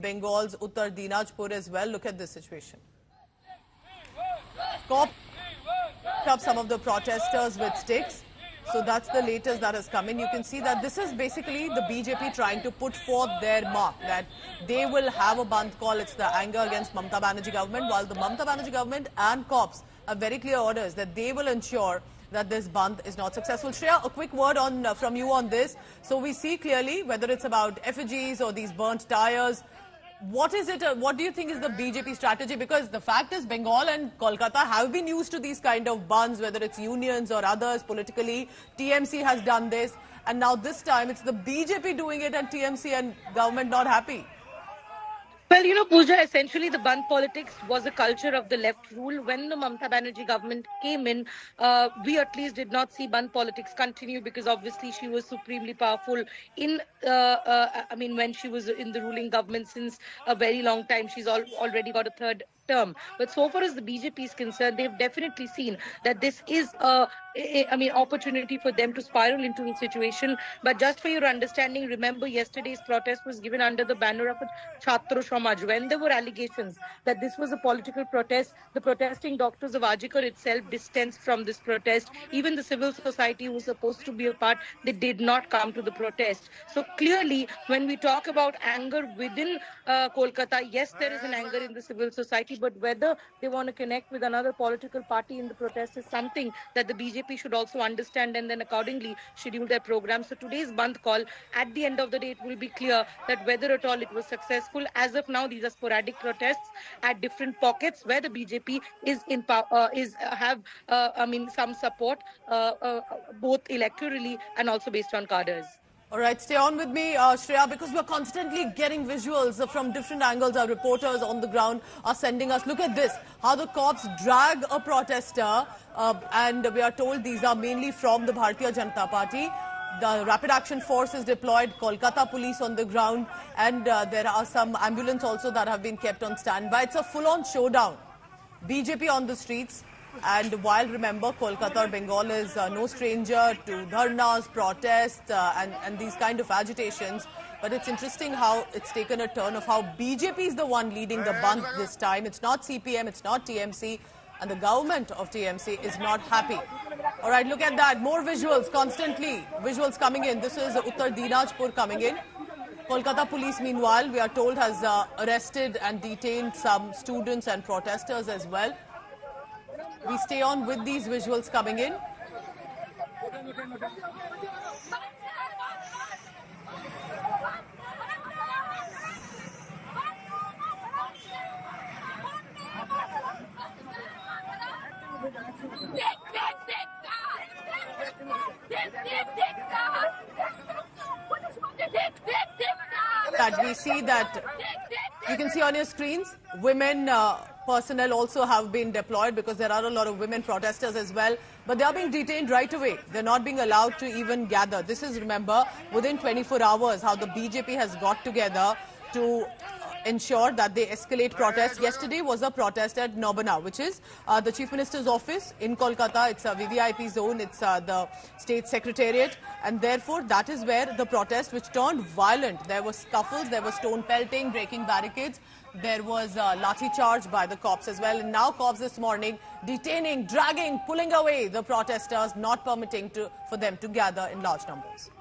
Bengal's Uttar Dinajpur as well. Look at this situation. Cops up some of the protesters with sticks. So that's the latest that has come in. You can see that this is basically the BJP trying to put forth their mark that they will have a Bandh call. It's the anger against Mamata Banerjee government, while the Mamata Banerjee government and cops have very clear orders that they will ensure that this Bandh is not successful. Shreya, a quick word from you on this. So we see clearly whether it's about effigies or these burnt tires. What is it? What do you think is the BJP strategy? Because the fact is Bengal and Kolkata have been used to these kind of bandhs, whether it's unions or others politically. TMC has done this, and now this time it's the BJP doing it and TMC and government not happy. Well, Pooja, essentially the Bandh politics was a culture of the left rule. When the Mamata Banerjee government came in, we at least did not see Bandh politics continue because obviously she was supremely powerful when she was in the ruling government since a very long time. She's already got a third term. But so far as the BJP is concerned, they've definitely seen that this is opportunity for them to spiral into the situation. But just for your understanding, remember yesterday's protest was given under the banner of a Chhatro Samaj. When there were allegations that this was a political protest, the protesting doctors of Ajikar itself distanced from this protest. Even the civil society who was supposed to be a part, they did not come to the protest. So clearly, when we talk about anger within Kolkata, yes, there is an anger in the civil society, but whether they want to connect with another political party in the protest is something that the BJP should also understand and then accordingly schedule their program. So today's Bandh call, at the end of the day, it will be clear that whether at all it was successful. As of now, these are sporadic protests at different pockets where the BJP is in power, some support both electorally and also based on cadres. All right, stay on with me, Shreya, because we're constantly getting visuals from different angles. Our reporters on the ground are sending us. Look at this, how the cops drag a protester, and we are told these are mainly from the Bharatiya Janata Party. The Rapid Action Force is deployed, Kolkata police on the ground, and there are some ambulance also that have been kept on standby. It's a full-on showdown. BJP on the streets. And while, remember, Kolkata or Bengal is no stranger to dharnas, protests and these kind of agitations. But it's interesting how it's taken a turn of how BJP is the one leading the Bandh this time. It's not CPM, it's not TMC, and the government of TMC is not happy. All right, look at that. More visuals constantly. Visuals coming in. This is Uttar Dinajpur coming in. Kolkata police, meanwhile, we are told, has arrested and detained some students and protesters as well. We stay on with these visuals coming in. That we see that you can see on your screens, women personnel also have been deployed because there are a lot of women protesters as well. But they are being detained right away. They're not being allowed to even gather. This is, remember, within 24 hours how the BJP has got together to ensure that they escalate protests. Yesterday was a protest at Nobana, which is the Chief Minister's office in Kolkata. It's a VVIP zone. It's the State Secretariat. And therefore, that is where the protest, which turned violent. There were scuffles, there was stone pelting, breaking barricades. There was lathi charge by the cops as well. And now cops this morning detaining, dragging, pulling away the protesters, not permitting for them to gather in large numbers.